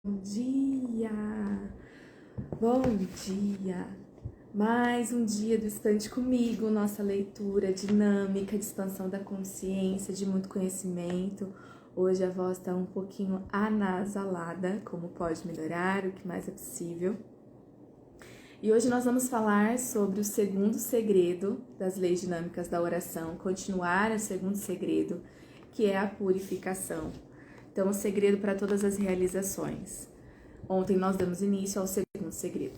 Bom dia! Bom dia! Mais um dia do Estante Comigo, nossa leitura dinâmica de expansão da consciência, de muito conhecimento. Hoje a voz está um pouquinho anasalada, como pode melhorar, o que mais é possível. E hoje nós vamos falar sobre o segundo segredo das leis dinâmicas da oração, continuar o segundo segredo, que é a purificação. Então, o segredo para todas as realizações. Ontem nós demos início ao segundo segredo.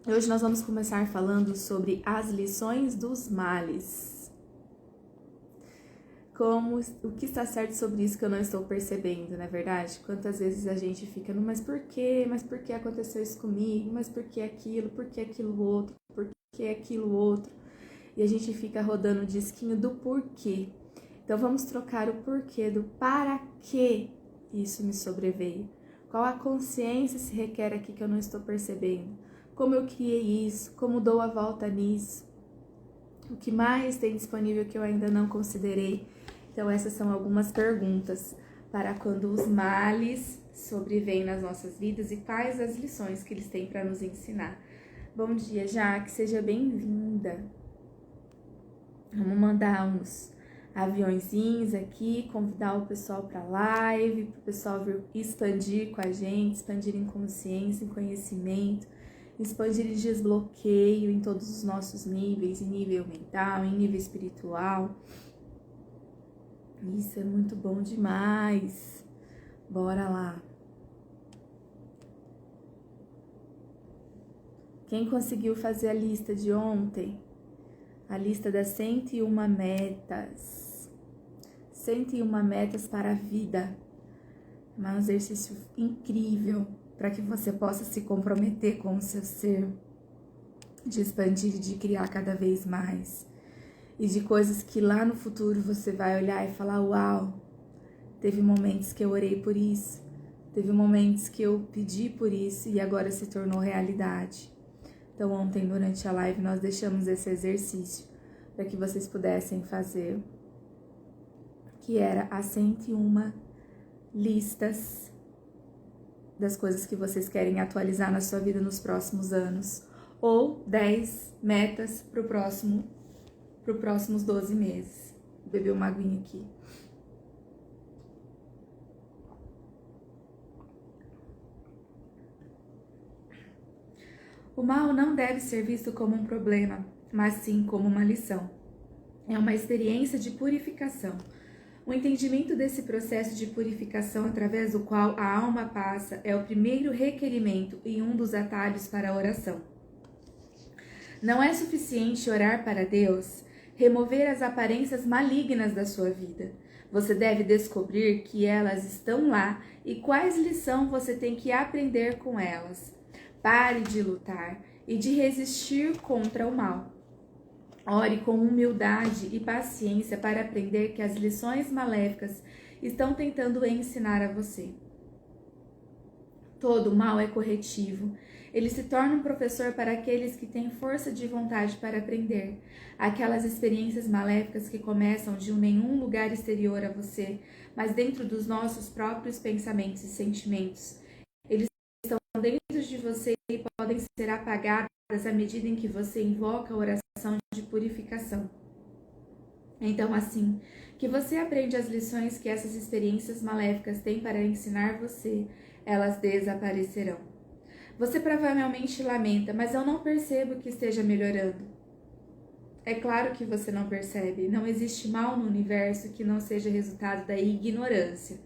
Hoje nós vamos começar falando sobre as lições dos males. O que está certo sobre isso que eu não estou percebendo, não é verdade? Quantas vezes a gente fica no mas por quê? Mas por que aconteceu isso comigo? Mas por que aquilo? Por que aquilo outro? Por que aquilo outro? E a gente fica rodando o disquinho do porquê. Então vamos trocar o porquê do para que isso me sobreveio. Qual a consciência se requer aqui que eu não estou percebendo? Como eu criei isso? Como dou a volta nisso? O que mais tem disponível que eu ainda não considerei? Então essas são algumas perguntas para quando os males sobrevêm nas nossas vidas e quais as lições que eles têm para nos ensinar. Bom dia, Jaque, seja bem-vinda. Vamos mandar uns aviãozinhos aqui, convidar o pessoal para a live, para o pessoal vir expandir com a gente, expandir em consciência, em conhecimento, expandir em desbloqueio em todos os nossos níveis, em nível mental, em nível espiritual. Isso é muito bom demais. Bora lá. Quem conseguiu fazer a lista de ontem? A lista das 101 metas. 101 metas para a vida. É um exercício incrível para que você possa se comprometer com o seu ser, de expandir e de criar cada vez mais. E de coisas que lá no futuro você vai olhar e falar, uau, teve momentos que eu orei por isso, teve momentos que eu pedi por isso e agora se tornou realidade. Então ontem durante a live nós deixamos esse exercício para que vocês pudessem fazer, que era as 101 listas das coisas que vocês querem atualizar na sua vida nos próximos anos, ou 10 metas para os próximos 12 meses. Vou beber uma aguinha aqui. O mal não deve ser visto como um problema, mas sim como uma lição. É uma experiência de purificação. O entendimento desse processo de purificação através do qual a alma passa é o primeiro requerimento e um dos atalhos para a oração. Não é suficiente orar para Deus, remover as aparências malignas da sua vida. Você deve descobrir que elas estão lá e quais lições você tem que aprender com elas. Pare de lutar e de resistir contra o mal. Ore com humildade e paciência para aprender que as lições maléficas estão tentando ensinar a você. Todo mal é corretivo. Ele se torna um professor para aqueles que têm força de vontade para aprender. Aquelas experiências maléficas que começam de nenhum lugar exterior a você, mas dentro dos nossos próprios pensamentos e sentimentos. Eles estão dentro de você e podem ser apagadas à medida em que você invoca a oração de purificação. Então, assim que você aprende as lições que essas experiências maléficas têm para ensinar você, elas desaparecerão. Você provavelmente lamenta, mas eu não percebo que esteja melhorando. É claro que você não percebe. Não existe mal no universo que não seja resultado da ignorância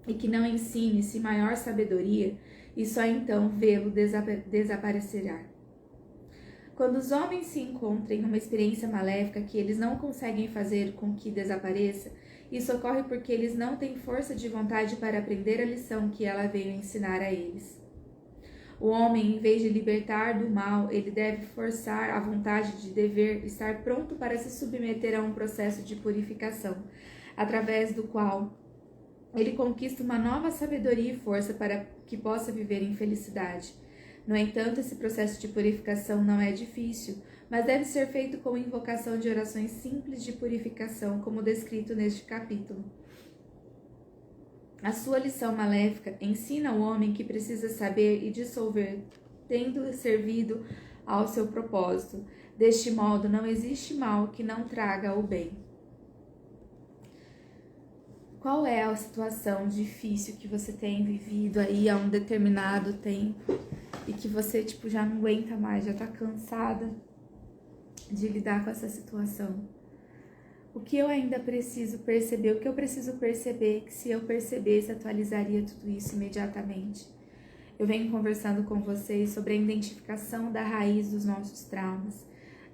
e que não ensine-se maior sabedoria e só então vê-lo desaparecerá. Quando os homens se encontram em uma experiência maléfica que eles não conseguem fazer com que desapareça, isso ocorre porque eles não têm força de vontade para aprender a lição que ela veio ensinar a eles. O homem, em vez de libertar do mal, ele deve forçar a vontade de dever estar pronto para se submeter a um processo de purificação, através do qual ele conquista uma nova sabedoria e força para que possa viver em felicidade. No entanto, esse processo de purificação não é difícil, mas deve ser feito com invocação de orações simples de purificação, como descrito neste capítulo. A sua lição maléfica ensina o homem que precisa saber e dissolver, tendo servido ao seu propósito. Deste modo, não existe mal que não traga o bem. Qual é a situação difícil que você tem vivido aí há um determinado tempo e que você, já não aguenta mais, já tá cansada de lidar com essa situação? O que eu ainda preciso perceber? O que eu preciso perceber que, se eu percebesse, atualizaria tudo isso imediatamente? Eu venho conversando com vocês sobre a identificação da raiz dos nossos traumas,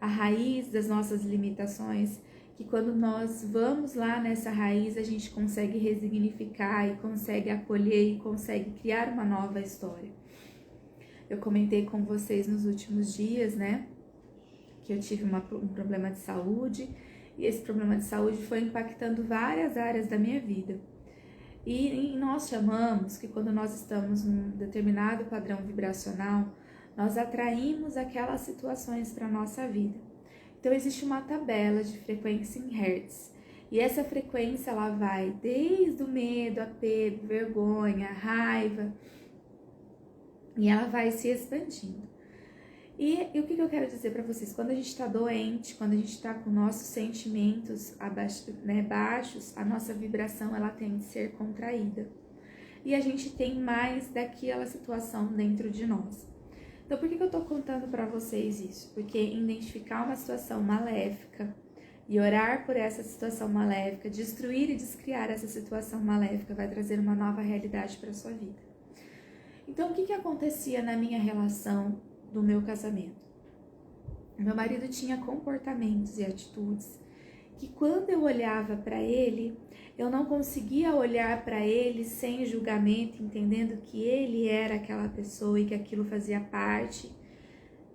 a raiz das nossas limitações, que quando nós vamos lá nessa raiz, a gente consegue resignificar e consegue acolher e consegue criar uma nova história. Eu comentei com vocês nos últimos dias, né, que eu tive um problema de saúde, e esse problema de saúde foi impactando várias áreas da minha vida. E nós chamamos que quando nós estamos num determinado padrão vibracional, nós atraímos aquelas situações para a nossa vida. Então existe uma tabela de frequência em Hertz. E essa frequência ela vai desde o medo, apego, vergonha, raiva, e ela vai se expandindo. E o que eu quero dizer para vocês? Quando a gente está doente, quando a gente está com nossos sentimentos baixos, a nossa vibração ela tem de ser contraída. E a gente tem mais daquela situação dentro de nós. Então, por que eu estou contando para vocês isso? Porque identificar uma situação maléfica e orar por essa situação maléfica, destruir e descriar essa situação maléfica vai trazer uma nova realidade para a sua vida. Então, o que acontecia na minha relação do meu casamento? Meu marido tinha comportamentos e atitudes que, quando eu olhava para ele, eu não conseguia olhar para ele sem julgamento, entendendo que ele era aquela pessoa e que aquilo fazia parte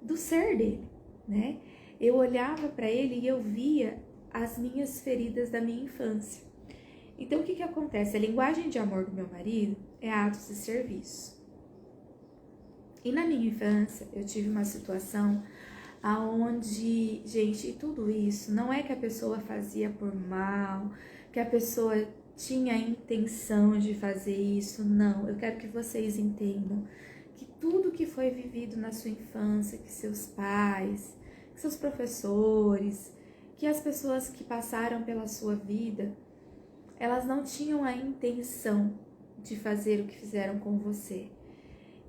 do ser dele, né? Eu olhava para ele e eu via as minhas feridas da minha infância. Então, o que acontece? A linguagem de amor do meu marido é atos de serviço. E na minha infância, eu tive uma situação aonde, gente, e tudo isso, não é que a pessoa fazia por mal, que a pessoa tinha a intenção de fazer isso, não. Eu quero que vocês entendam que tudo que foi vivido na sua infância, que seus pais, que seus professores, que as pessoas que passaram pela sua vida, elas não tinham a intenção de fazer o que fizeram com você.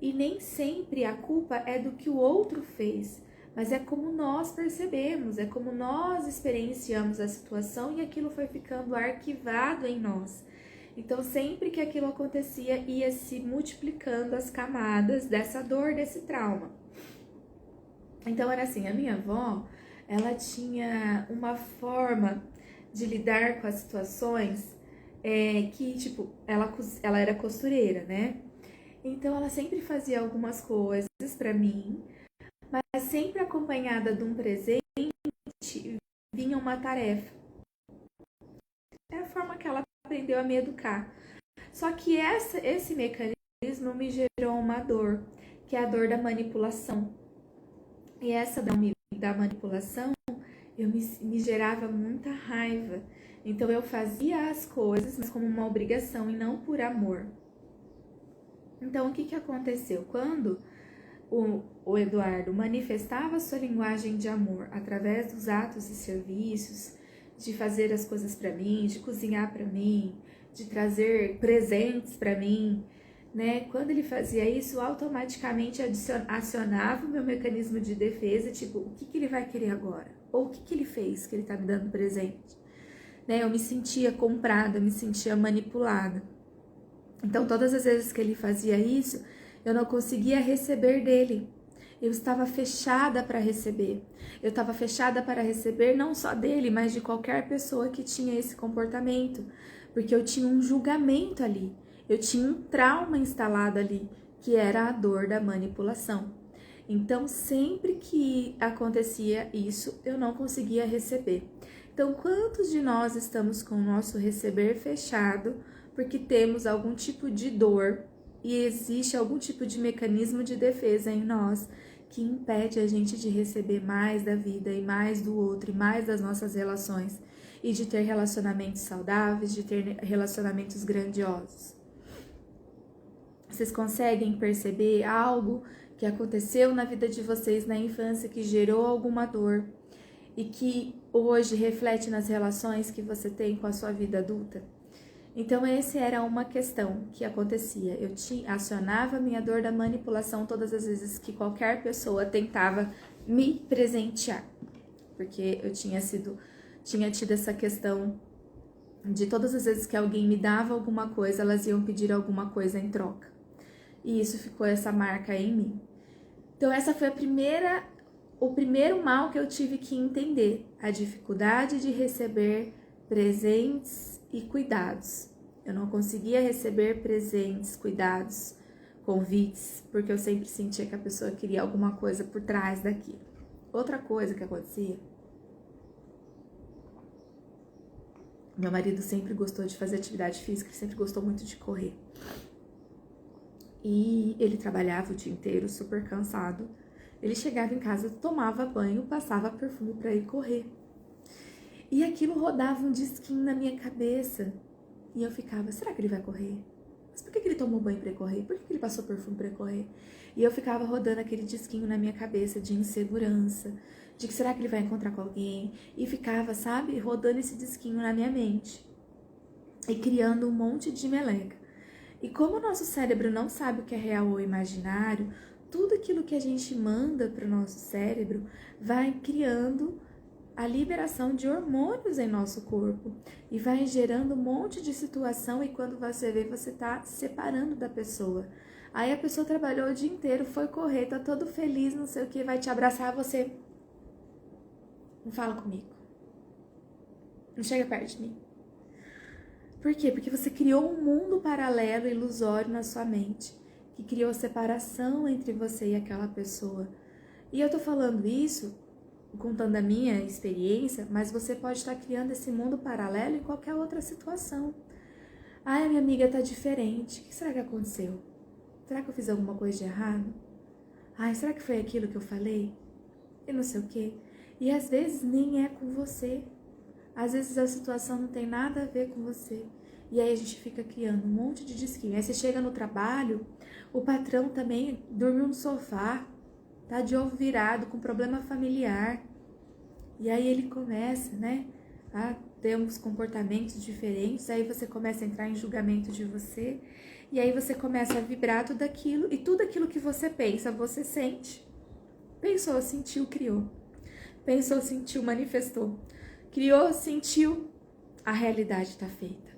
E nem sempre a culpa é do que o outro fez, mas é como nós percebemos, é como nós experienciamos a situação e aquilo foi ficando arquivado em nós. Então, sempre que aquilo acontecia, ia se multiplicando as camadas dessa dor, desse trauma. Então, era assim, a minha avó, ela tinha uma forma de lidar com as situações que, ela era costureira, né? Então, ela sempre fazia algumas coisas para mim, mas sempre acompanhada de um presente, vinha uma tarefa. É a forma que ela aprendeu a me educar. Só que esse mecanismo me gerou uma dor, que é a dor da manipulação. E essa dor da manipulação, me gerava muita raiva. Então, eu fazia as coisas, mas como uma obrigação e não por amor. Então, o que aconteceu? Quando o Eduardo manifestava sua linguagem de amor através dos atos e serviços, de fazer as coisas para mim, de cozinhar para mim, de trazer presentes para mim, né? Quando ele fazia isso, automaticamente acionava o meu mecanismo de defesa, tipo, o que ele vai querer agora? Ou o que ele fez que ele tá me dando presente? Né? Eu me sentia comprada, eu me sentia manipulada. Então, todas as vezes que ele fazia isso, eu não conseguia receber dele. Eu estava fechada para receber. Eu estava fechada para receber não só dele, mas de qualquer pessoa que tinha esse comportamento. Porque eu tinha um julgamento ali. Eu tinha um trauma instalado ali, que era a dor da manipulação. Então, sempre que acontecia isso, eu não conseguia receber. Então, quantos de nós estamos com o nosso receber fechado porque temos algum tipo de dor e existe algum tipo de mecanismo de defesa em nós que impede a gente de receber mais da vida e mais do outro e mais das nossas relações e de ter relacionamentos saudáveis, de ter relacionamentos grandiosos? Vocês conseguem perceber algo que aconteceu na vida de vocês na infância que gerou alguma dor e que hoje reflete nas relações que você tem com a sua vida adulta? Então, essa era uma questão que acontecia. Eu acionava a minha dor da manipulação todas as vezes que qualquer pessoa tentava me presentear. Porque eu tinha tido essa questão de todas as vezes que alguém me dava alguma coisa, elas iam pedir alguma coisa em troca. E isso ficou essa marca em mim. Então, essa foi o primeiro mal que eu tive que entender. A dificuldade de receber presentes e cuidados. Eu não conseguia receber presentes, cuidados, convites, porque eu sempre sentia que a pessoa queria alguma coisa por trás daquilo. Outra coisa que acontecia, meu marido sempre gostou de fazer atividade física, ele sempre gostou muito de correr. E ele trabalhava o dia inteiro, super cansado. Ele chegava em casa, tomava banho, passava perfume para ir correr. E aquilo rodava um disquinho na minha cabeça. E eu ficava, será que ele vai correr? Mas por que ele tomou banho para ir correr? Por que ele passou perfume para ir correr? E eu ficava rodando aquele disquinho na minha cabeça de insegurança, de que será que ele vai encontrar com alguém? E ficava, sabe, rodando esse disquinho na minha mente. E criando um monte de meleca. E como o nosso cérebro não sabe o que é real ou imaginário, tudo aquilo que a gente manda para o nosso cérebro vai criando a liberação de hormônios em nosso corpo e vai gerando um monte de situação, e quando você vê, você tá se separando da pessoa. Aí a pessoa trabalhou o dia inteiro, foi correr, tá todo feliz, não sei o que, vai te abraçar, você não fala comigo, não chega perto de mim. Por quê? Porque você criou um mundo paralelo, ilusório na sua mente, que criou separação entre você e aquela pessoa. E eu tô falando isso contando a minha experiência, mas você pode estar criando esse mundo paralelo em qualquer outra situação. Ai, a minha amiga tá diferente. O que será que aconteceu? Será que eu fiz alguma coisa de errado? Ai, será que foi aquilo que eu falei? E não sei o quê. E às vezes nem é com você. Às vezes a situação não tem nada a ver com você. E aí a gente fica criando um monte de disquinho. Aí você chega no trabalho, o patrão também dormiu no sofá, tá de ovo virado, com problema familiar. E aí ele começa, né, a ter uns comportamentos diferentes. Aí você começa a entrar em julgamento de você. E aí você começa a vibrar tudo aquilo. E tudo aquilo que você pensa, você sente. Pensou, sentiu, criou. Pensou, sentiu, manifestou. Criou, sentiu, a realidade está feita.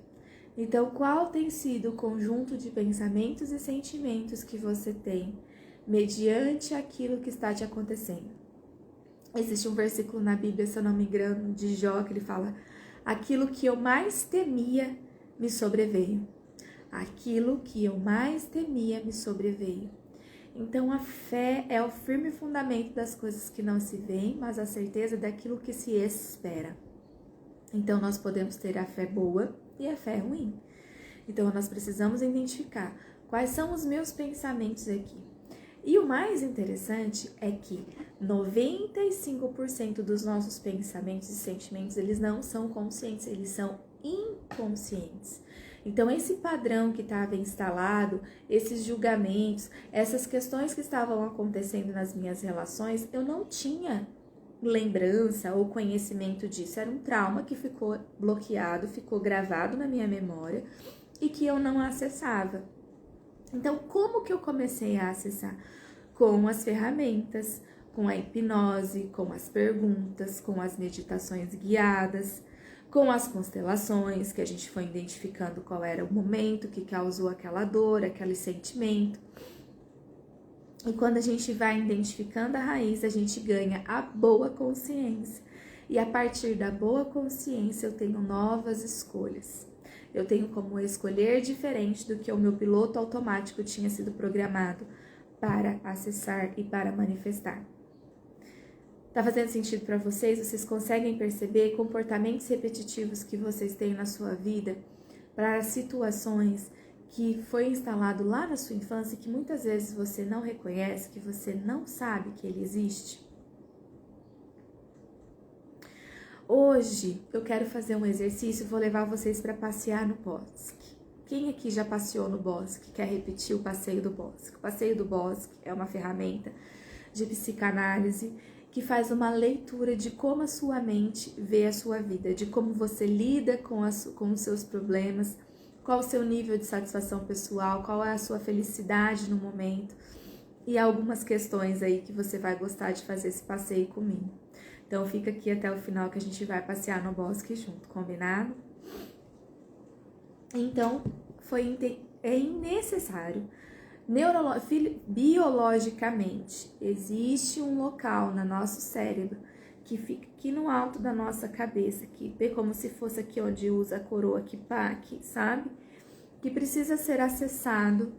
Então, qual tem sido o conjunto de pensamentos e sentimentos que você tem mediante aquilo que está te acontecendo? Existe um versículo na Bíblia, se eu não me engano, de Jó, que ele fala: aquilo que eu mais temia me sobreveio. Aquilo que eu mais temia me sobreveio. Então, a fé é o firme fundamento das coisas que não se veem, mas a certeza daquilo que se espera. Então, nós podemos ter a fé boa e a fé ruim. Então, nós precisamos identificar quais são os meus pensamentos aqui. E o mais interessante é que 95% dos nossos pensamentos e sentimentos, eles não são conscientes, eles são inconscientes. Então, esse padrão que estava instalado, esses julgamentos, essas questões que estavam acontecendo nas minhas relações, eu não tinha lembrança ou conhecimento disso. Era um trauma que ficou bloqueado, ficou gravado na minha memória e que eu não acessava. Então, como que eu comecei a acessar? Com as ferramentas, com a hipnose, com as perguntas, com as meditações guiadas, com as constelações, que a gente foi identificando qual era o momento que causou aquela dor, aquele sentimento. E quando a gente vai identificando a raiz, a gente ganha a boa consciência. E a partir da boa consciência, eu tenho novas escolhas. Eu tenho como escolher diferente do que o meu piloto automático tinha sido programado para acessar e para manifestar. Tá fazendo sentido para vocês? Vocês conseguem perceber comportamentos repetitivos que vocês têm na sua vida para situações que foi instalado lá na sua infância e que muitas vezes você não reconhece, que você não sabe que ele existe? Hoje eu quero fazer um exercício, vou levar vocês para passear no bosque. Quem aqui já passeou no bosque, quer repetir o passeio do bosque? O passeio do bosque é uma ferramenta de psicanálise que faz uma leitura de como a sua mente vê a sua vida, de como você lida com os seus problemas, qual o seu nível de satisfação pessoal, qual é a sua felicidade no momento e algumas questões aí que você vai gostar de fazer esse passeio comigo. Então fica aqui até o final que a gente vai passear no bosque junto, combinado? Então, é necessário. Biologicamente, existe um local no nosso cérebro que fica aqui no alto da nossa cabeça, que é como se fosse aqui onde usa a coroa aqui, sabe? Que precisa ser acessado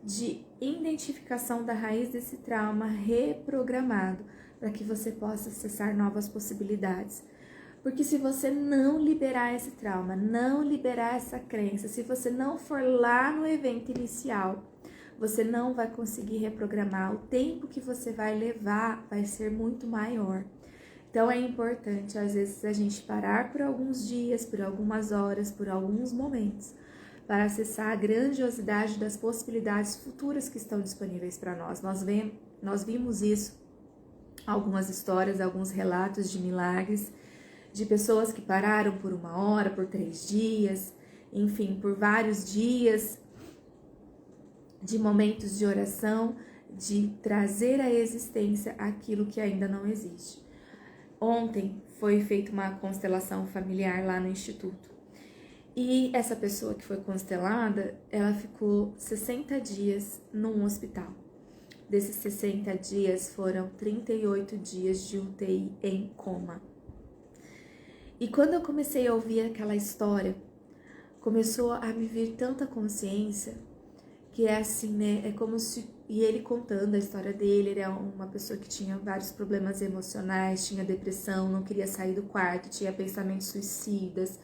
de identificação da raiz desse trauma reprogramado, para que você possa acessar novas possibilidades. Porque se você não liberar esse trauma, não liberar essa crença, se você não for lá no evento inicial, você não vai conseguir reprogramar. O tempo que você vai levar vai ser muito maior. Então é importante, às vezes, a gente parar por alguns dias, por algumas horas, por alguns momentos, para acessar a grandiosidade das possibilidades futuras que estão disponíveis para nós. Nós vimos isso, algumas histórias, alguns relatos de milagres, de pessoas que pararam por 1 hora, por 3 dias, enfim, por vários dias, de momentos de oração, de trazer à existência aquilo que ainda não existe. Ontem foi feita uma constelação familiar lá no Instituto. E essa pessoa que foi constelada, ela ficou 60 dias num hospital. Desses 60 dias foram 38 dias de UTI em coma. E quando eu comecei a ouvir aquela história, começou a me vir tanta consciência que é assim, né? É como se... E ele contando a história dele, ele é uma pessoa que tinha vários problemas emocionais, tinha depressão, não queria sair do quarto, tinha pensamentos suicidas,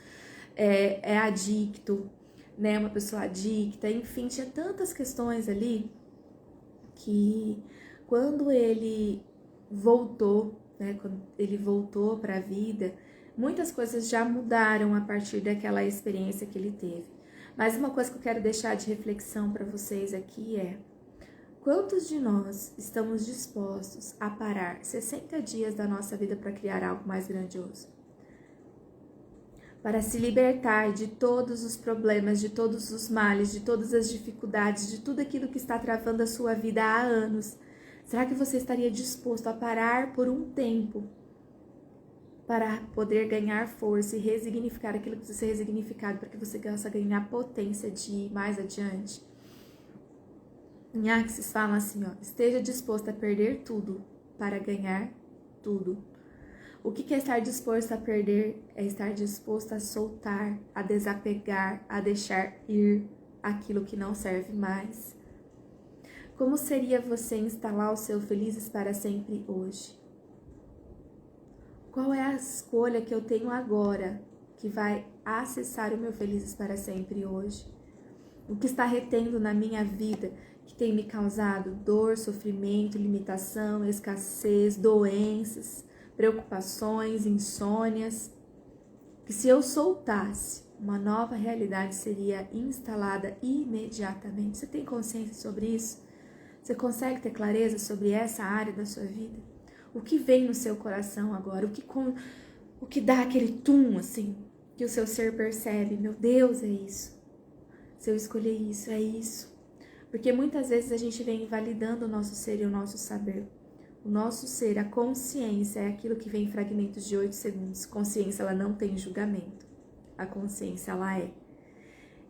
é adicto, né? Uma pessoa adicta, enfim, tinha tantas questões ali que quando ele voltou, né? Quando ele voltou para a vida, muitas coisas já mudaram a partir daquela experiência que ele teve. Mas uma coisa que eu quero deixar de reflexão para vocês aqui é: quantos de nós estamos dispostos a parar 60 dias da nossa vida para criar algo mais grandioso? Para se libertar de todos os problemas, de todos os males, de todas as dificuldades, de tudo aquilo que está travando a sua vida há anos. Será que você estaria disposto a parar por um tempo para poder ganhar força e resignificar aquilo que precisa ser resignificado, para que você possa ganhar potência de ir mais adiante? Em Axis fala assim, ó: esteja disposto a perder tudo para ganhar tudo. O que é estar disposto a perder? É estar disposto a soltar, a desapegar, a deixar ir aquilo que não serve mais. Como seria você instalar o seu felizes para sempre hoje? Qual é a escolha que eu tenho agora que vai acessar o meu felizes para sempre hoje? O que está retendo na minha vida que tem me causado dor, sofrimento, limitação, escassez, doenças, preocupações, insônias? Que se eu soltasse, uma nova realidade seria instalada imediatamente. Você tem consciência sobre isso? Você consegue ter clareza sobre essa área da sua vida? O que vem no seu coração agora? O que dá aquele tum, assim, que o seu ser percebe? Meu Deus, é isso. Se eu escolher isso, é isso. Porque muitas vezes a gente vem invalidando o nosso ser e o nosso saber. O nosso ser, a consciência, é aquilo que vem em fragmentos de 8 segundos. Consciência, ela não tem julgamento. A consciência, ela é.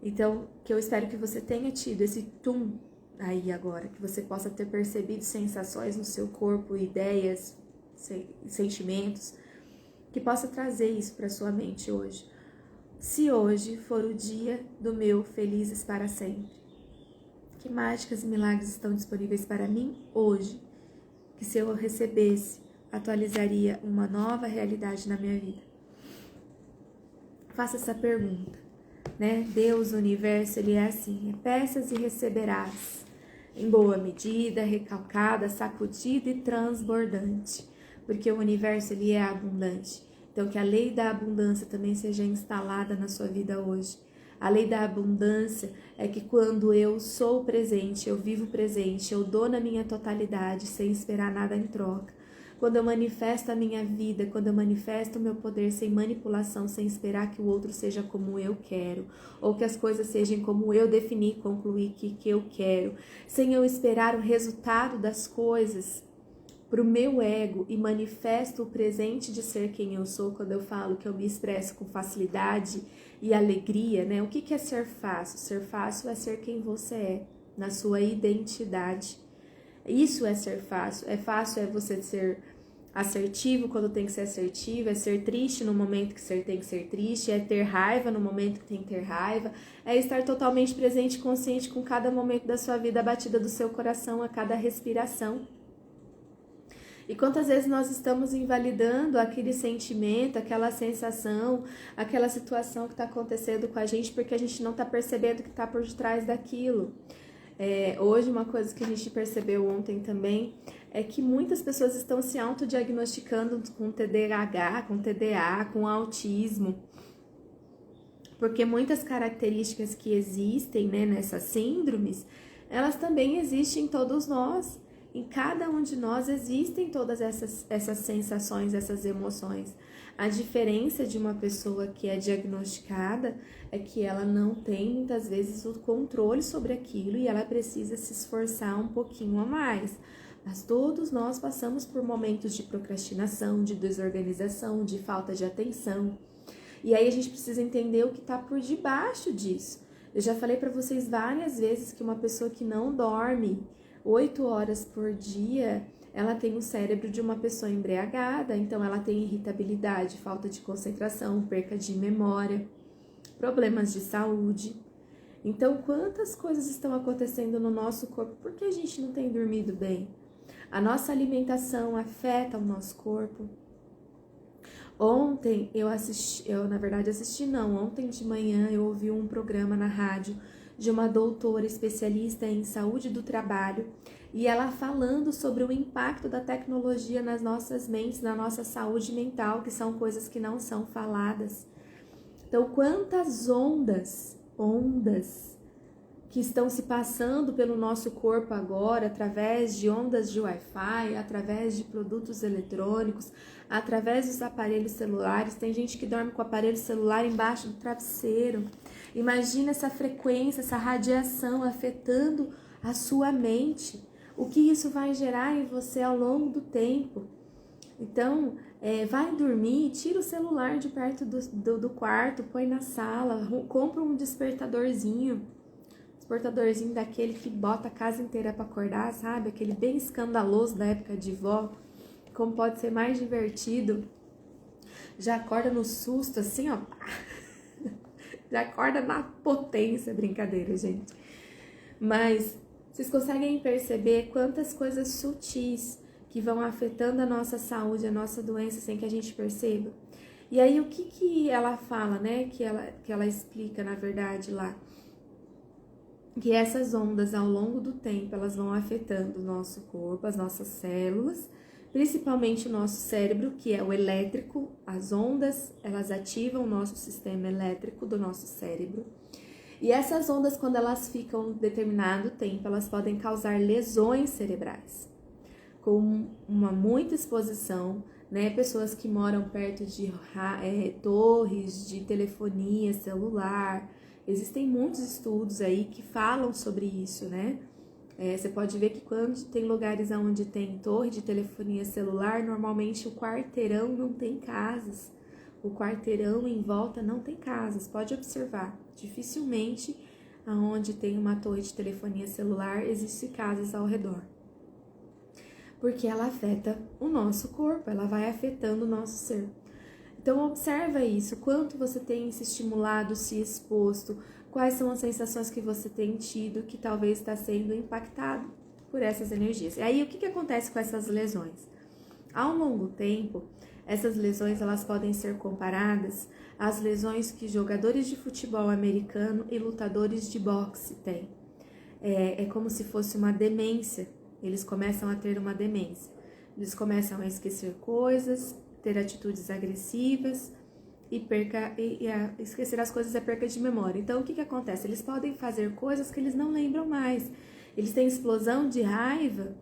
Então, que eu espero que você tenha tido esse tum aí agora, que você possa ter percebido sensações no seu corpo, ideias, sentimentos, que possa trazer isso para sua mente hoje. Se hoje for o dia do meu felizes para sempre, que mágicas e milagres estão disponíveis para mim hoje, que se eu recebesse, atualizaria uma nova realidade na minha vida? Faça essa pergunta, né? Deus, o universo, ele é assim: peças e receberás, em boa medida, recalcada, sacudida e transbordante, porque o universo, ele é abundante. Então, que a lei da abundância também seja instalada na sua vida hoje. A lei da abundância é que quando eu sou presente, eu vivo presente, eu dou na minha totalidade sem esperar nada em troca. Quando eu manifesto a minha vida, quando eu manifesto o meu poder sem manipulação, sem esperar que o outro seja como eu quero, ou que as coisas sejam como eu defini, concluí que eu quero, sem eu esperar o resultado das coisas para o meu ego e manifesto o presente de ser quem eu sou, quando eu falo que eu me expresso com facilidade e alegria, né? O que é ser fácil? Ser fácil é ser quem você é, na sua identidade. Isso é ser fácil. É fácil é você ser assertivo quando tem que ser assertivo, é ser triste no momento que tem que ser triste, é ter raiva no momento que tem que ter raiva, é estar totalmente presente e consciente com cada momento da sua vida, a batida do seu coração, a cada respiração. E quantas vezes nós estamos invalidando aquele sentimento, aquela sensação, aquela situação que está acontecendo com a gente, porque a gente não está percebendo o que está por detrás daquilo. Hoje, uma coisa que a gente percebeu ontem também é que muitas pessoas estão se autodiagnosticando com TDAH, com TDA, com autismo, porque muitas características que existem, né, nessas síndromes, elas também existem em todos nós. Em cada um de nós existem todas essas sensações, essas emoções. A diferença de uma pessoa que é diagnosticada é que ela não tem muitas vezes o controle sobre aquilo e ela precisa se esforçar um pouquinho a mais. Mas todos nós passamos por momentos de procrastinação, de desorganização, de falta de atenção. E aí a gente precisa entender o que está por debaixo disso. Eu já falei para vocês várias vezes que uma pessoa que não dorme 8 horas por dia, ela tem o cérebro de uma pessoa embriagada, então ela tem irritabilidade, falta de concentração, perca de memória, problemas de saúde. Então, quantas coisas estão acontecendo no nosso corpo? Por que a gente não tem dormido bem? A nossa alimentação afeta o nosso corpo. Ontem ontem de manhã eu ouvi um programa na rádio de uma doutora especialista em saúde do trabalho e ela falando sobre o impacto da tecnologia nas nossas mentes, na nossa saúde mental, que são coisas que não são faladas. Então, quantas ondas que estão se passando pelo nosso corpo agora, através de ondas de Wi-Fi, através de produtos eletrônicos, através dos aparelhos celulares. Tem gente que dorme com o aparelho celular embaixo do travesseiro. Imagina essa frequência, essa radiação afetando a sua mente. O que isso vai gerar em você ao longo do tempo? Então, vai dormir, tira o celular de perto do quarto, põe na sala, compra um despertadorzinho daquele que bota a casa inteira para acordar, sabe? Aquele bem escandaloso da época de vó, como pode ser mais divertido. Já acorda no susto, assim, ó. Já acorda na potência, brincadeira, gente. Mas vocês conseguem perceber quantas coisas sutis que vão afetando a nossa saúde, a nossa doença, sem que a gente perceba? E aí, o que ela fala, né? Que ela explica, na verdade, lá. Que essas ondas, ao longo do tempo, elas vão afetando o nosso corpo, as nossas células, principalmente o nosso cérebro, que é o elétrico. As ondas, elas ativam o nosso sistema elétrico do nosso cérebro. E essas ondas, quando elas ficam um determinado tempo, elas podem causar lesões cerebrais, com muita exposição, né? Pessoas que moram perto de torres de telefonia celular. Existem muitos estudos aí que falam sobre isso, né? Você pode ver que quando tem lugares onde tem torre de telefonia celular, normalmente o quarteirão não tem casas. O quarteirão em volta não tem casas. Pode observar, dificilmente aonde tem uma torre de telefonia celular existem casas ao redor. Porque ela afeta o nosso corpo, ela vai afetando o nosso ser. Então, observa isso, quanto você tem se estimulado, se exposto, quais são as sensações que você tem tido que talvez está sendo impactado por essas energias. E aí, o que acontece com essas lesões? Ao longo tempo, essas lesões elas podem ser comparadas às lesões que jogadores de futebol americano e lutadores de boxe têm. É como se fosse uma demência, eles começam a ter uma demência. Eles começam a esquecer coisas, ter atitudes agressivas, esquecer as coisas é perca de memória. Então, o que acontece? Eles podem fazer coisas que eles não lembram mais. Eles têm explosão de raiva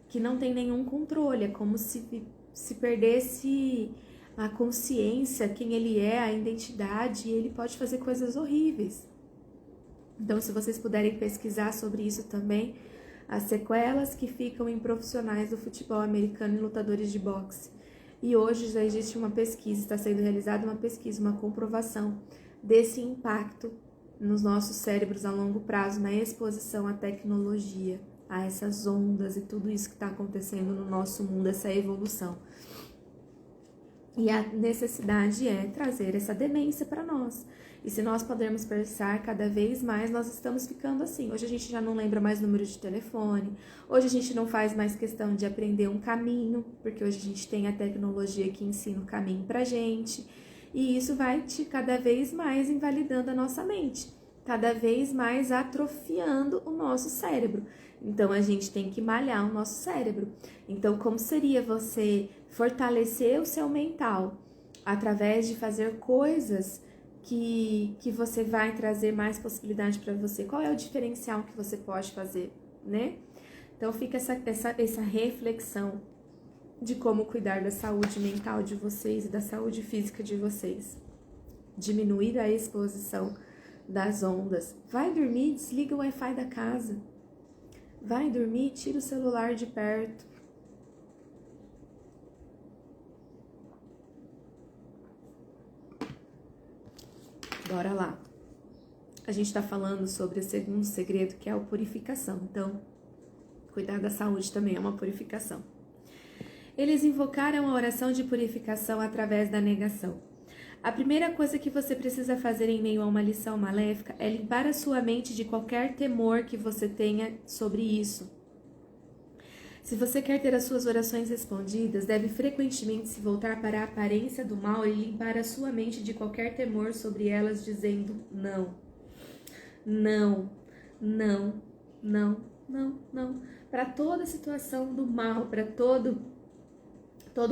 que não tem nenhum controle. É como se perdesse a consciência, quem ele é, a identidade, e ele pode fazer coisas horríveis. Então, se vocês puderem pesquisar sobre isso também, as sequelas que ficam em profissionais do futebol americano e lutadores de boxe. E hoje já existe uma pesquisa, está sendo realizada uma pesquisa, uma comprovação desse impacto nos nossos cérebros a longo prazo, na exposição à tecnologia, a essas ondas e tudo isso que está acontecendo no nosso mundo, essa evolução. E a necessidade é trazer essa demência para nós. E se nós pudermos pensar, cada vez mais nós estamos ficando assim. Hoje a gente já não lembra mais número de telefone, hoje a gente não faz mais questão de aprender um caminho, porque hoje a gente tem a tecnologia que ensina o caminho pra gente. E isso vai cada vez mais invalidando a nossa mente, cada vez mais atrofiando o nosso cérebro. Então a gente tem que malhar o nosso cérebro. Então, como seria você fortalecer o seu mental através de fazer coisas que você vai trazer mais possibilidade para você? Qual é o diferencial que você pode fazer, né? Então fica essa reflexão de como cuidar da saúde mental de vocês e da saúde física de vocês. Diminuir a exposição das ondas. Vai dormir, desliga o Wi-Fi da casa. Vai dormir, tira o celular de perto. Bora lá. A gente está falando sobre o segundo segredo, que é a purificação. Então, cuidar da saúde também é uma purificação. Eles invocaram a oração de purificação através da negação. A primeira coisa que você precisa fazer em meio a uma lição maléfica é limpar a sua mente de qualquer temor que você tenha sobre isso. Se você quer ter as suas orações respondidas, deve frequentemente se voltar para a aparência do mal e limpar a sua mente de qualquer temor sobre elas, dizendo não, não, não, não, não, não. Para toda situação do mal, para todo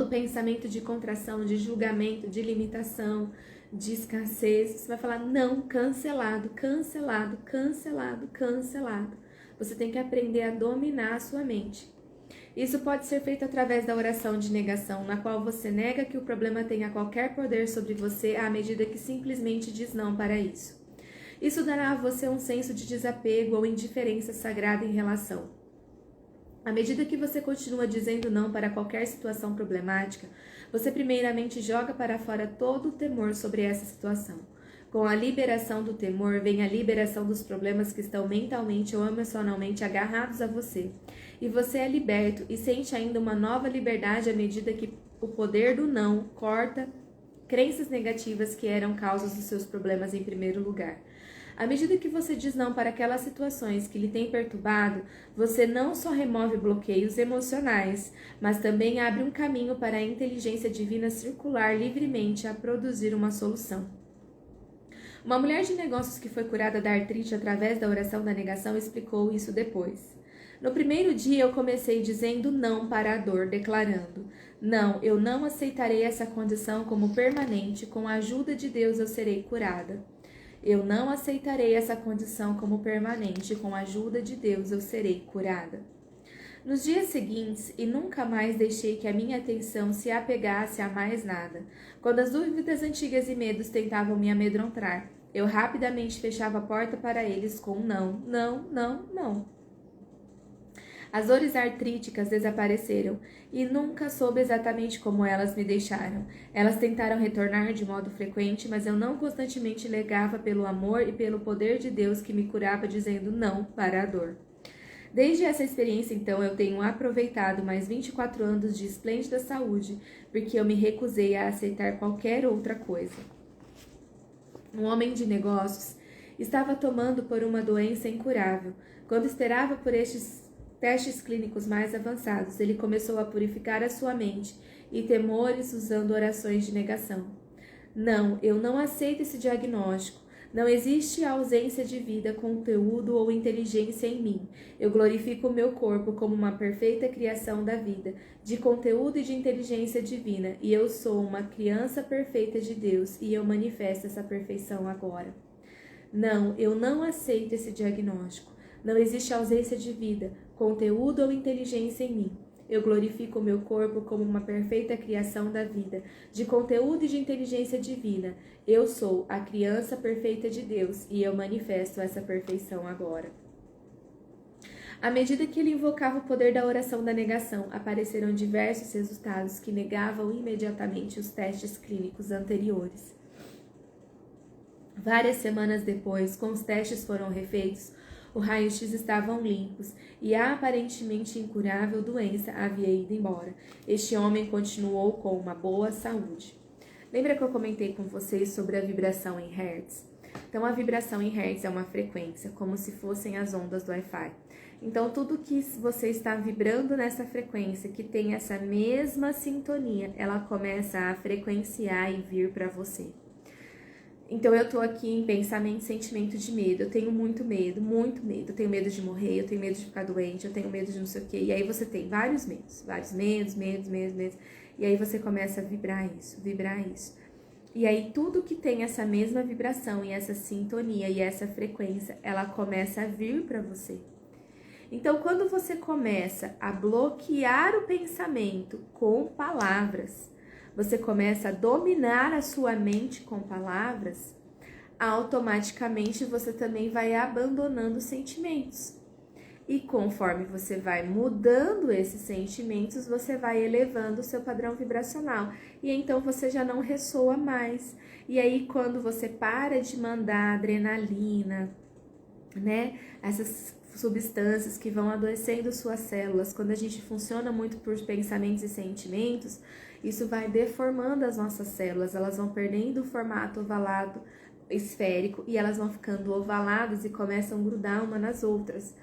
pensamento de contração, de julgamento, de limitação, de escassez, você vai falar não, cancelado, cancelado, cancelado, cancelado. Você tem que aprender a dominar a sua mente. Isso pode ser feito através da oração de negação, na qual você nega que o problema tenha qualquer poder sobre você à medida que simplesmente diz não para isso. Isso dará a você um senso de desapego ou indiferença sagrada em relação. À medida que você continua dizendo não para qualquer situação problemática, você primeiramente joga para fora todo o temor sobre essa situação. Com a liberação do temor, vem a liberação dos problemas que estão mentalmente ou emocionalmente agarrados a você. E você é liberto e sente ainda uma nova liberdade à medida que o poder do não corta crenças negativas que eram causas dos seus problemas em primeiro lugar. À medida que você diz não para aquelas situações que lhe têm perturbado, você não só remove bloqueios emocionais, mas também abre um caminho para a inteligência divina circular livremente a produzir uma solução. Uma mulher de negócios que foi curada da artrite através da oração da negação explicou isso depois. No primeiro dia eu comecei dizendo não para a dor, declarando: não, eu não aceitarei essa condição como permanente, com a ajuda de Deus eu serei curada. Eu não aceitarei essa condição como permanente, com a ajuda de Deus eu serei curada. Nos dias seguintes, e nunca mais deixei que a minha atenção se apegasse a mais nada. Quando as dúvidas antigas e medos tentavam me amedrontar, eu rapidamente fechava a porta para eles com não, não, não, não. As dores artríticas desapareceram e nunca soube exatamente como elas me deixaram. Elas tentaram retornar de modo frequente, mas eu não constantemente legava pelo amor e pelo poder de Deus que me curava dizendo não para a dor. Desde essa experiência, então, eu tenho aproveitado mais 24 anos de esplêndida saúde, porque eu me recusei a aceitar qualquer outra coisa. Um homem de negócios estava tomando por uma doença incurável. Quando esperava por estes testes clínicos mais avançados, ele começou a purificar a sua mente e temores usando orações de negação. Não, eu não aceito esse diagnóstico. Não existe ausência de vida, conteúdo ou inteligência em mim. Eu glorifico o meu corpo como uma perfeita criação da vida, de conteúdo e de inteligência divina, e eu sou uma criança perfeita de Deus, e eu manifesto essa perfeição agora. Não, eu não aceito esse diagnóstico. Não existe ausência de vida, conteúdo ou inteligência em mim. Eu glorifico o meu corpo como uma perfeita criação da vida, de conteúdo e de inteligência divina. Eu sou a criança perfeita de Deus e eu manifesto essa perfeição agora. À medida que ele invocava o poder da oração da negação, apareceram diversos resultados que negavam imediatamente os testes clínicos anteriores. Várias semanas depois, quando os testes foram refeitos, os raios-x estavam limpos e a aparentemente incurável doença havia ido embora. Este homem continuou com uma boa saúde. Lembra que eu comentei com vocês sobre a vibração em Hertz? Então, a vibração em Hertz é uma frequência, como se fossem as ondas do Wi-Fi. Então, tudo que você está vibrando nessa frequência, que tem essa mesma sintonia, ela começa a frequenciar e vir para você. Então, eu tô aqui em pensamento e sentimento de medo. Eu tenho muito medo, muito medo. Eu tenho medo de morrer, eu tenho medo de ficar doente, eu tenho medo de não sei o quê. E aí você tem vários medos. E aí você começa a vibrar isso. E aí tudo que tem essa mesma vibração e essa sintonia e essa frequência, ela começa a vir para você. Então, quando você começa a bloquear o pensamento com palavras, você começa a dominar a sua mente com palavras, automaticamente você também vai abandonando os sentimentos. E conforme você vai mudando esses sentimentos, você vai elevando o seu padrão vibracional. E então você já não ressoa mais. E aí quando você para de mandar adrenalina, né? Essas substâncias que vão adoecendo suas células, quando a gente funciona muito por pensamentos e sentimentos, isso vai deformando as nossas células, elas vão perdendo o formato ovalado, esférico, e elas vão ficando ovaladas e começam a grudar uma nas outras.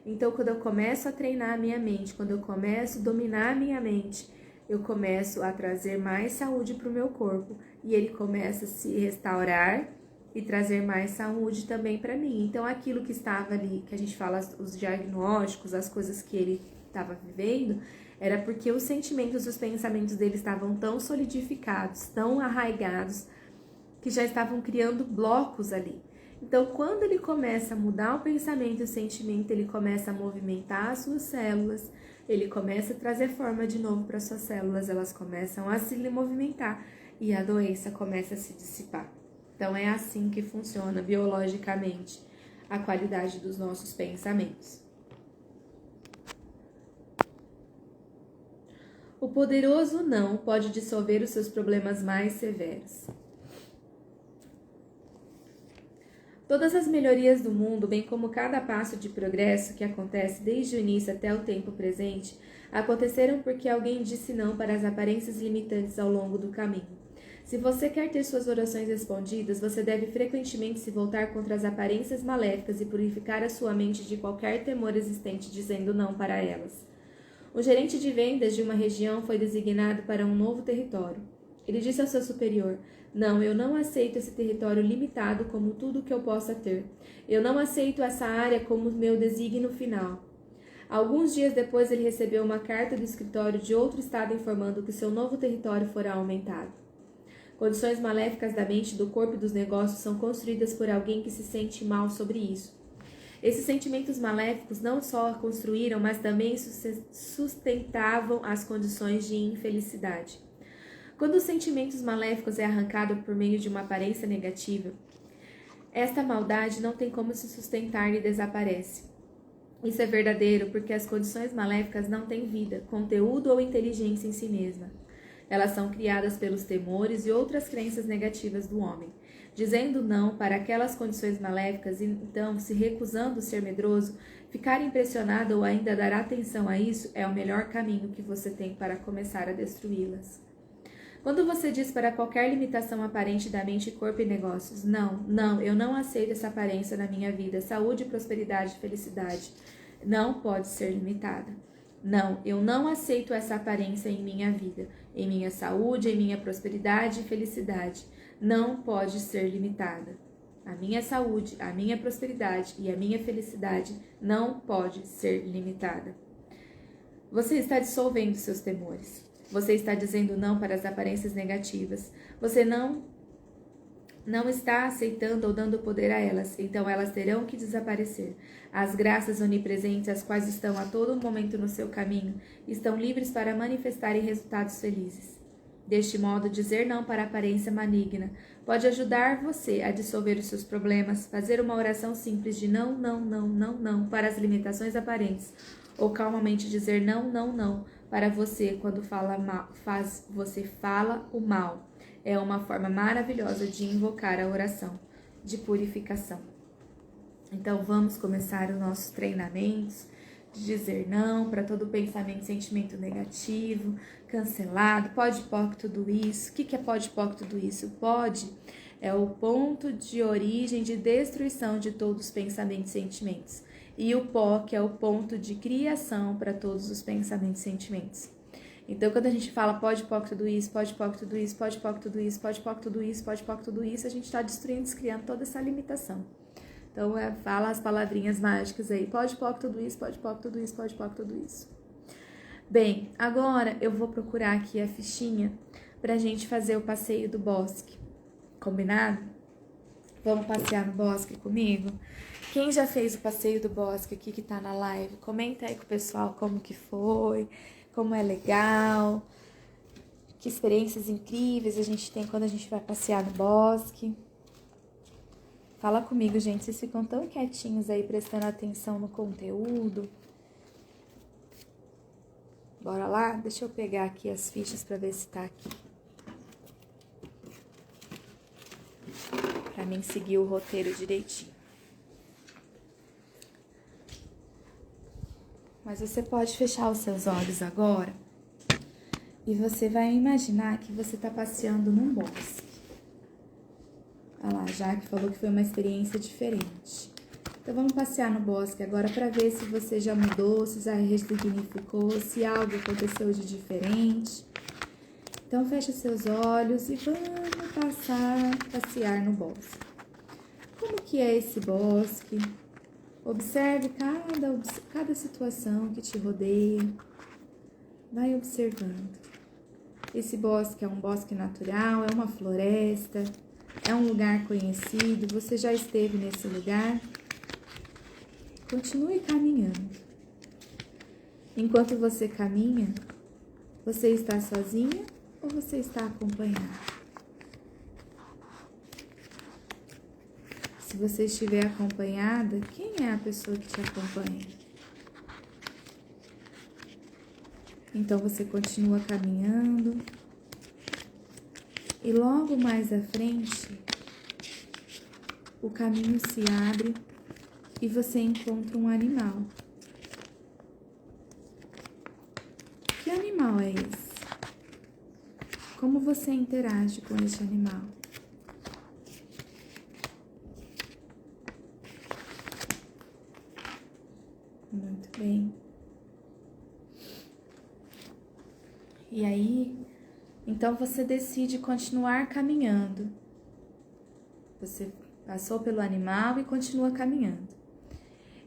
Então, quando eu começo a treinar a minha mente, quando eu começo a dominar a minha mente, eu começo a trazer mais saúde para o meu corpo, e ele começa a se restaurar e trazer mais saúde também para mim. Então, aquilo que estava ali, que a gente fala, os diagnósticos, as coisas que ele estava vivendo, era porque os sentimentos e os pensamentos dele estavam tão solidificados, tão arraigados, que já estavam criando blocos ali. Então, quando ele começa a mudar o pensamento e o sentimento, ele começa a movimentar as suas células, ele começa a trazer forma de novo para suas células, elas começam a se movimentar e a doença começa a se dissipar. Então, é assim que funciona biologicamente a qualidade dos nossos pensamentos. O poderoso não pode dissolver os seus problemas mais severos. Todas as melhorias do mundo, bem como cada passo de progresso que acontece desde o início até o tempo presente, aconteceram porque alguém disse não para as aparências limitantes ao longo do caminho. Se você quer ter suas orações respondidas, você deve frequentemente se voltar contra as aparências maléficas e purificar a sua mente de qualquer temor existente, dizendo não para elas. O gerente de vendas de uma região foi designado para um novo território. Ele disse ao seu superior: "Não, eu não aceito esse território limitado como tudo o que eu possa ter. Eu não aceito essa área como meu desígnio final." Alguns dias depois, ele recebeu uma carta do escritório de outro estado informando que seu novo território fora aumentado. Condições maléficas da mente, do corpo e dos negócios são construídas por alguém que se sente mal sobre isso. Esses sentimentos maléficos não só a construíram, mas também sustentavam as condições de infelicidade. Quando os sentimentos maléficos é arrancado por meio de uma aparência negativa, esta maldade não tem como se sustentar e desaparece. Isso é verdadeiro porque as condições maléficas não têm vida, conteúdo ou inteligência em si mesma. Elas são criadas pelos temores e outras crenças negativas do homem. Dizendo não para aquelas condições maléficas e então se recusando a ser medroso, ficar impressionado ou ainda dar atenção a isso é o melhor caminho que você tem para começar a destruí-las. Quando você diz para qualquer limitação aparente da mente, corpo e negócios: não, eu não aceito essa aparência na minha vida, saúde, prosperidade e felicidade, não pode ser limitada. Não, eu não aceito essa aparência em minha vida, em minha saúde, em minha prosperidade e felicidade. Não pode ser limitada. A minha saúde, a minha prosperidade e a minha felicidade não pode ser limitada. Você está dissolvendo seus temores. Você está dizendo não para as aparências negativas. Você não está aceitando ou dando poder a elas, então elas terão que desaparecer. As graças onipresentes, as quais estão a todo momento no seu caminho, estão livres para manifestarem resultados felizes. Deste modo, dizer não para a aparência maligna pode ajudar você a dissolver os seus problemas, fazer uma oração simples de não, não, não, não, não para as limitações aparentes, ou calmamente dizer não, não, não para você quando você fala o mal. É uma forma maravilhosa de invocar a oração de purificação. Então, vamos começar os nossos treinamentos de dizer não para todo pensamento, sentimento negativo, cancelado. Pode, POC, tudo isso. O que é pode, POC, tudo isso? Pode é o ponto de origem de destruição de todos os pensamentos e sentimentos. E o POC é o ponto de criação para todos os pensamentos e sentimentos. Então, quando a gente fala pode, POC, tudo isso, pode, POC, tudo isso, pode, POC, tudo isso, pode, POC, tudo isso, pode, POC, tudo isso, a gente está destruindo, descriando toda essa limitação. Então, fala as palavrinhas mágicas aí. Pode, POC, tudo isso, pode, POC, tudo isso, pode, POC, tudo isso. Bem, agora eu vou procurar aqui a fichinha pra gente fazer o passeio do bosque. Combinado? Vamos passear no bosque comigo? Quem já fez o passeio do bosque aqui que tá na live, comenta aí com o pessoal como que foi, como é legal, que experiências incríveis a gente tem quando a gente vai passear no bosque. Fala comigo, gente, vocês ficam tão quietinhos aí, prestando atenção no conteúdo. Bora lá? Deixa eu pegar aqui as fichas pra ver se tá aqui. Pra mim seguir o roteiro direitinho. Mas você pode fechar os seus olhos agora e você vai imaginar que você tá passeando num bosque. Olha lá, Jaque falou que foi uma experiência diferente. Então, vamos passear no bosque agora para ver se você já mudou, se já ressignificou, se algo aconteceu de diferente. Então, fecha seus olhos e vamos passear no bosque. Como que é esse bosque? Observe cada situação que te rodeia. Vai observando. Esse bosque é um bosque natural, é uma floresta, é um lugar conhecido. Você já esteve nesse lugar? Continue caminhando. Enquanto você caminha, você está sozinha ou você está acompanhada? Se você estiver acompanhada, quem é a pessoa que te acompanha? Então você continua caminhando e logo mais à frente o caminho se abre e você encontra um animal. Que animal é esse? Como você interage com esse animal? Muito bem. E aí, então você decide continuar caminhando. Você passou pelo animal e continua caminhando.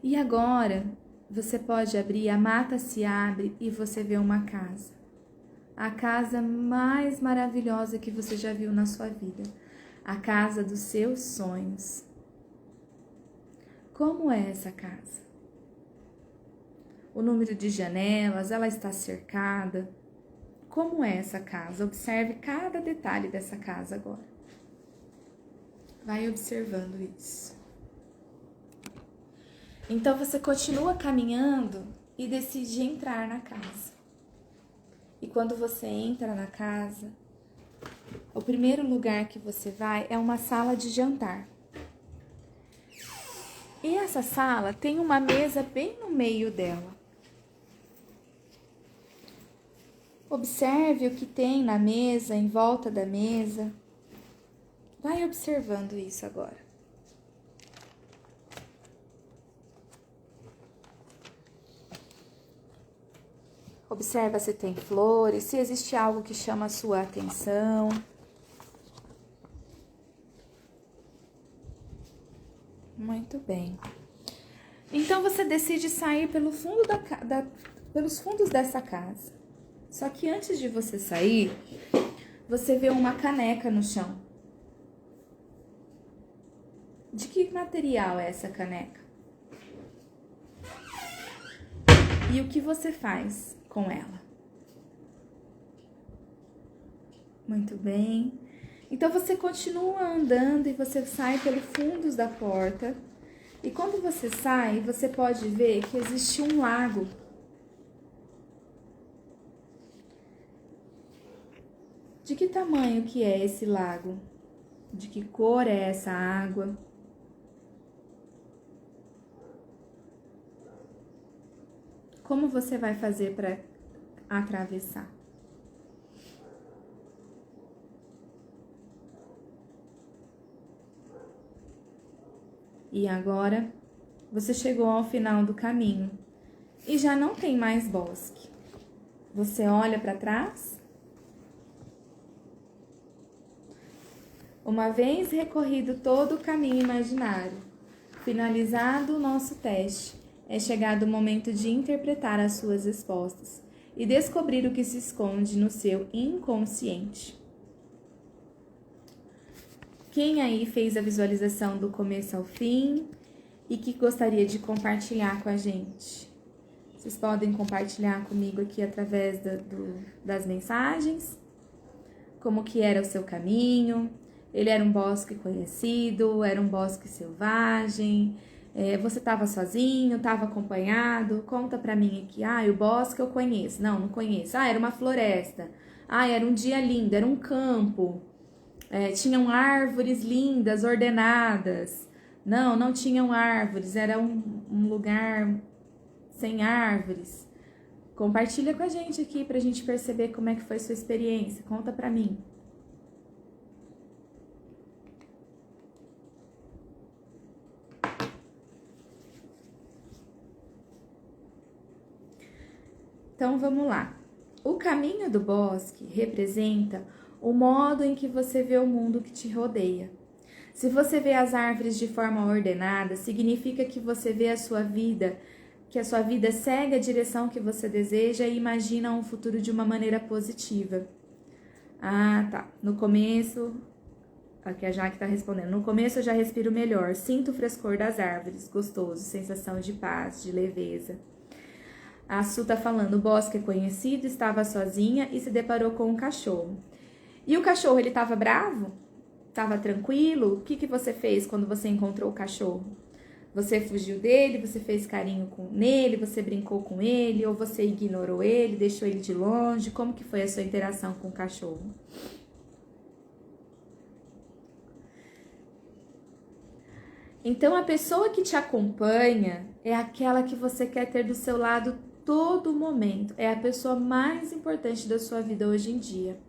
E agora, você pode abrir, a mata se abre e você vê uma casa. A casa mais maravilhosa que você já viu na sua vida. A casa dos seus sonhos. Como é essa casa? O número de janelas, ela está cercada. Como é essa casa? Observe cada detalhe dessa casa agora. Vai observando isso. Então você continua caminhando e decide entrar na casa. E quando você entra na casa, o primeiro lugar que você vai é uma sala de jantar. E essa sala tem uma mesa bem no meio dela. Observe o que tem na mesa, em volta da mesa. Vai observando isso agora. Observa se tem flores, se existe algo que chama a sua atenção. Muito bem. Então você decide sair pelo fundo pelos fundos dessa casa. Só que antes de você sair, você vê uma caneca no chão. De que material é essa caneca? E o que você faz com ela? Muito bem. Então você continua andando e você sai pelos fundos da porta. E quando você sai, você pode ver que existe um lago. De que tamanho que é esse lago? De que cor é essa água? Como você vai fazer para atravessar? E agora, você chegou ao final do caminho e já não tem mais bosque. Você olha para trás? Uma vez recorrido todo o caminho imaginário, finalizado o nosso teste, é chegado o momento de interpretar as suas respostas e descobrir o que se esconde no seu inconsciente. Quem aí fez a visualização do começo ao fim e que gostaria de compartilhar com a gente? Vocês podem compartilhar comigo aqui através das mensagens. Como que era o seu caminho? Ele era um bosque conhecido? Era um bosque selvagem? Você estava sozinho? Estava acompanhado? Conta pra mim aqui. O bosque eu conheço. Não conheço. Era uma floresta. Era um dia lindo, era um campo. Tinham árvores lindas, ordenadas. Não tinham árvores, era um lugar sem árvores. Compartilha com a gente aqui pra gente perceber como é que foi sua experiência. Conta pra mim. Então vamos lá. O caminho do bosque representa o modo em que você vê o mundo que te rodeia. Se você vê as árvores de forma ordenada, significa que você vê a sua vida, que a sua vida segue a direção que você deseja e imagina um futuro de uma maneira positiva. Tá. No começo, aqui a Jaque tá respondendo. No começo eu já respiro melhor, sinto o frescor das árvores, gostoso, sensação de paz, de leveza. A Su tá falando, o bosque é conhecido, estava sozinha e se deparou com um cachorro. E o cachorro, ele estava bravo? Estava tranquilo? O que você fez quando você encontrou o cachorro? Você fugiu dele? Você fez carinho nele? Você brincou com ele? Ou você ignorou ele? Deixou ele de longe? Como que foi a sua interação com o cachorro? Então, a pessoa que te acompanha é aquela que você quer ter do seu lado todo momento. É a pessoa mais importante da sua vida hoje em dia.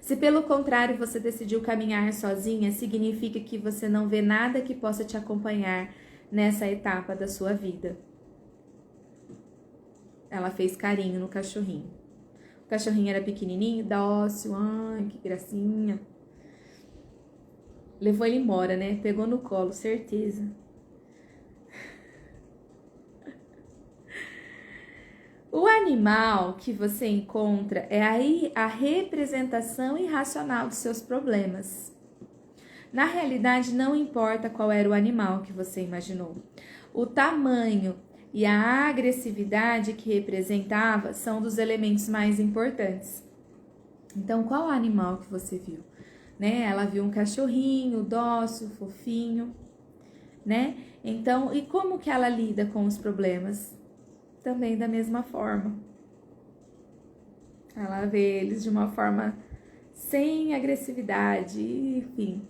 Se pelo contrário você decidiu caminhar sozinha, significa que você não vê nada que possa te acompanhar nessa etapa da sua vida. Ela fez carinho no cachorrinho. O cachorrinho era pequenininho, dócil, ai, que gracinha. Levou ele embora, né? Pegou no colo, certeza. O animal que você encontra é a representação irracional dos seus problemas. Na realidade, não importa qual era o animal que você imaginou. O tamanho e a agressividade que representava são dos elementos mais importantes. Então, qual animal que você viu? Ela viu um cachorrinho, dócil, fofinho, né? Então, e como que ela lida com os problemas? Também da mesma forma. Ela vê eles de uma forma sem agressividade, enfim.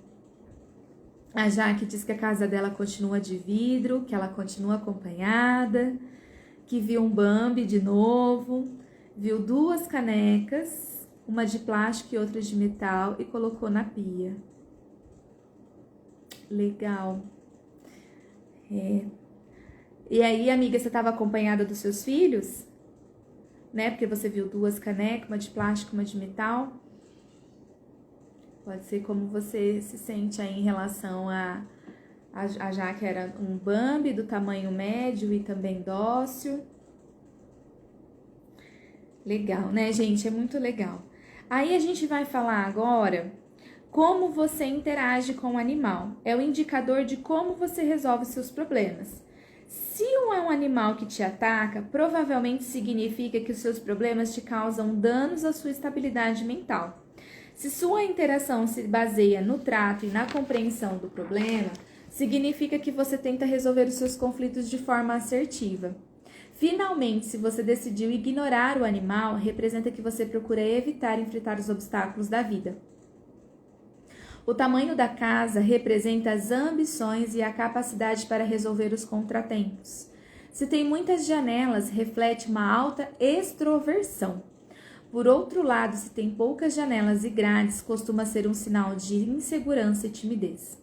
A Jaque diz que a casa dela continua de vidro, que ela continua acompanhada, que viu um Bambi de novo, viu 2 canecas, uma de plástico e outra de metal, e colocou na pia. Legal. E aí, amiga, você estava acompanhada dos seus filhos? Porque você viu 2 canecas, uma de plástico, uma de metal. Pode ser como você se sente aí em relação A Jaque era um Bambi do tamanho médio e também dócil. Legal, né, gente? É muito legal. Aí a gente vai falar agora como você interage com o animal. É o indicador de como você resolve seus problemas. Se é um animal que te ataca, provavelmente significa que os seus problemas te causam danos à sua estabilidade mental. Se sua interação se baseia no trato e na compreensão do problema, significa que você tenta resolver os seus conflitos de forma assertiva. Finalmente, se você decidiu ignorar o animal, representa que você procura evitar enfrentar os obstáculos da vida. O tamanho da casa representa as ambições e a capacidade para resolver os contratempos. Se tem muitas janelas, reflete uma alta extroversão. Por outro lado, se tem poucas janelas e grades, costuma ser um sinal de insegurança e timidez.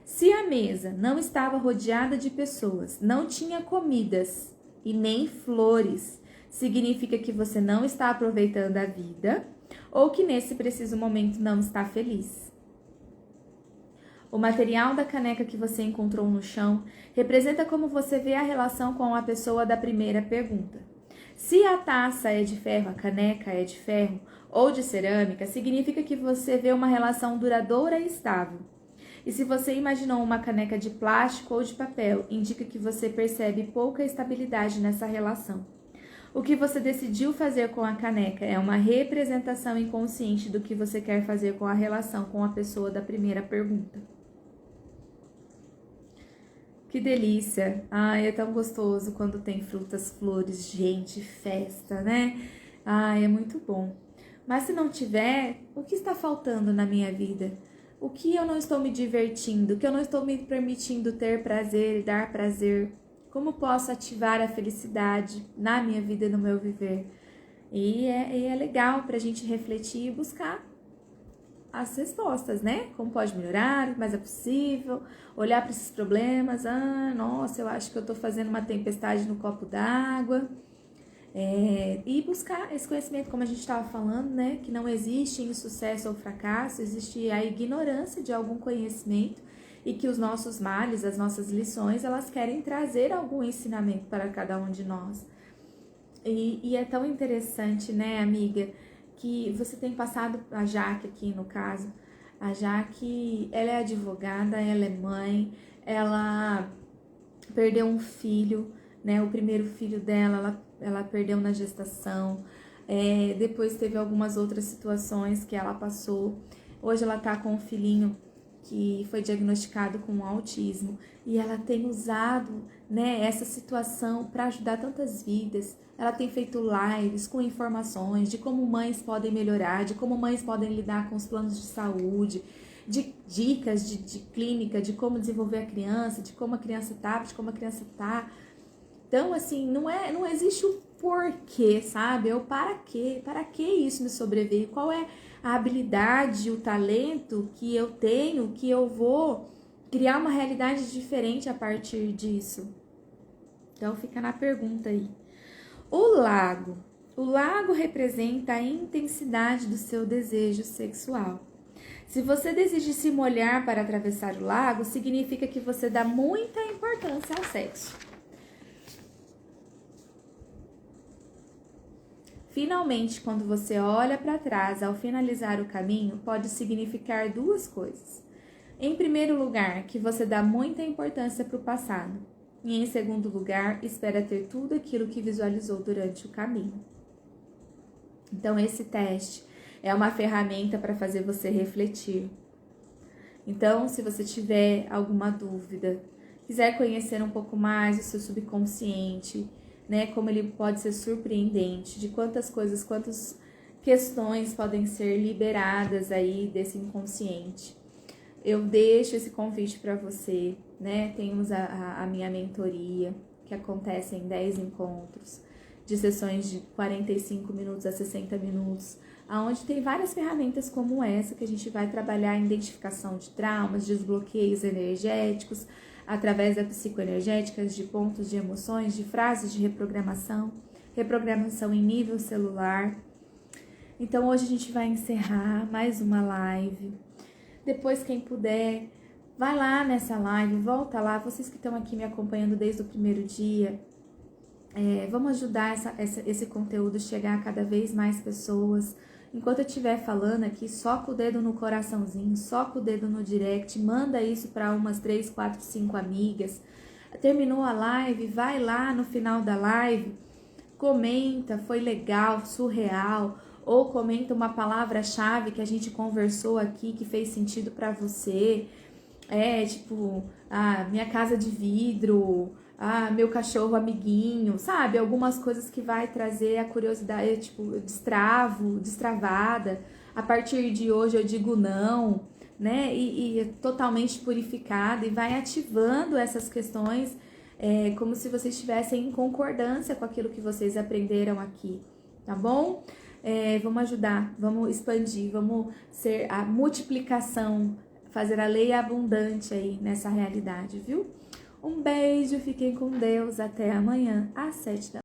Se a mesa não estava rodeada de pessoas, não tinha comidas e nem flores, significa que você não está aproveitando a vida ou que nesse preciso momento não está feliz. O material da caneca que você encontrou no chão representa como você vê a relação com a pessoa da primeira pergunta. Se a taça é de ferro, a caneca é de ferro ou de cerâmica, significa que você vê uma relação duradoura e estável. E se você imaginou uma caneca de plástico ou de papel, indica que você percebe pouca estabilidade nessa relação. O que você decidiu fazer com a caneca é uma representação inconsciente do que você quer fazer com a relação com a pessoa da primeira pergunta. Que delícia! Ai, é tão gostoso quando tem frutas, flores, gente, festa, né? Ai, é muito bom. Mas se não tiver, o que está faltando na minha vida? O que eu não estou me divertindo? O que eu não estou me permitindo ter prazer e dar prazer? Como posso ativar a felicidade na minha vida e no meu viver? E é legal para a gente refletir e buscar as respostas, né? Como pode melhorar, mas é possível, olhar para esses problemas, nossa, eu acho que eu tô fazendo uma tempestade no copo d'água, e buscar esse conhecimento, como a gente estava falando, né? Que não existe insucesso ou fracasso, existe a ignorância de algum conhecimento e que os nossos males, as nossas lições, elas querem trazer algum ensinamento para cada um de nós. E é tão interessante, né, amiga, que você tem passado, a Jaque aqui no caso, a Jaque, ela é advogada, ela é mãe, ela perdeu um filho, né, o primeiro filho dela, ela perdeu na gestação, depois teve algumas outras situações que ela passou, hoje ela tá com um filhinho que foi diagnosticado com autismo e ela tem usado, né, essa situação para ajudar tantas vidas. Ela tem feito lives com informações de como mães podem melhorar, de como mães podem lidar com os planos de saúde, de dicas de clínica, de como desenvolver a criança, de como a criança tá, de como a criança tá. Então, assim, não existe o porquê, sabe? É o para que isso me sobreveio, qual é a habilidade, o talento que eu tenho, que eu vou criar uma realidade diferente a partir disso. Então, fica na pergunta aí. O lago representa a intensidade do seu desejo sexual. Se você deseja se molhar para atravessar o lago, significa que você dá muita importância ao sexo. Finalmente, quando você olha para trás ao finalizar o caminho, pode significar duas coisas. Em primeiro lugar, que você dá muita importância para o passado. E em segundo lugar, espera ter tudo aquilo que visualizou durante o caminho. Então, esse teste é uma ferramenta para fazer você refletir. Então, se você tiver alguma dúvida, quiser conhecer um pouco mais o seu subconsciente, né, como ele pode ser surpreendente, de quantas coisas, quantas questões podem ser liberadas aí desse inconsciente. Eu deixo esse convite para você, né? Temos a minha mentoria, que acontece em 10 encontros, de sessões de 45 minutos a 60 minutos, onde tem várias ferramentas como essa, que a gente vai trabalhar a identificação de traumas, desbloqueios energéticos, através da psicoenergética, de pontos de emoções, de frases de reprogramação, reprogramação em nível celular. Então, hoje a gente vai encerrar mais uma live. Depois, quem puder, Vai lá nessa live, volta lá, vocês que estão aqui me acompanhando desde o primeiro dia, vamos ajudar esse conteúdo chegar a cada vez mais pessoas. Enquanto eu estiver falando aqui, soca o dedo no coraçãozinho, soca o dedo no direct, manda isso para umas 3, 4, 5 amigas. Terminou a live, vai lá no final da live, comenta, foi legal, surreal, ou comenta uma palavra-chave que a gente conversou aqui, que fez sentido para você. Tipo, minha casa de vidro, meu cachorro amiguinho, sabe? Algumas coisas que vai trazer a curiosidade, tipo, destravada. A partir de hoje eu digo não, né? E totalmente purificada, e vai ativando essas questões, como se vocês estivessem em concordância com aquilo que vocês aprenderam aqui, tá bom? Vamos ajudar, vamos expandir, vamos ser a multiplicação, fazer a lei abundante aí nessa realidade, viu? Um beijo, fiquem com Deus, até amanhã às 7 da manhã.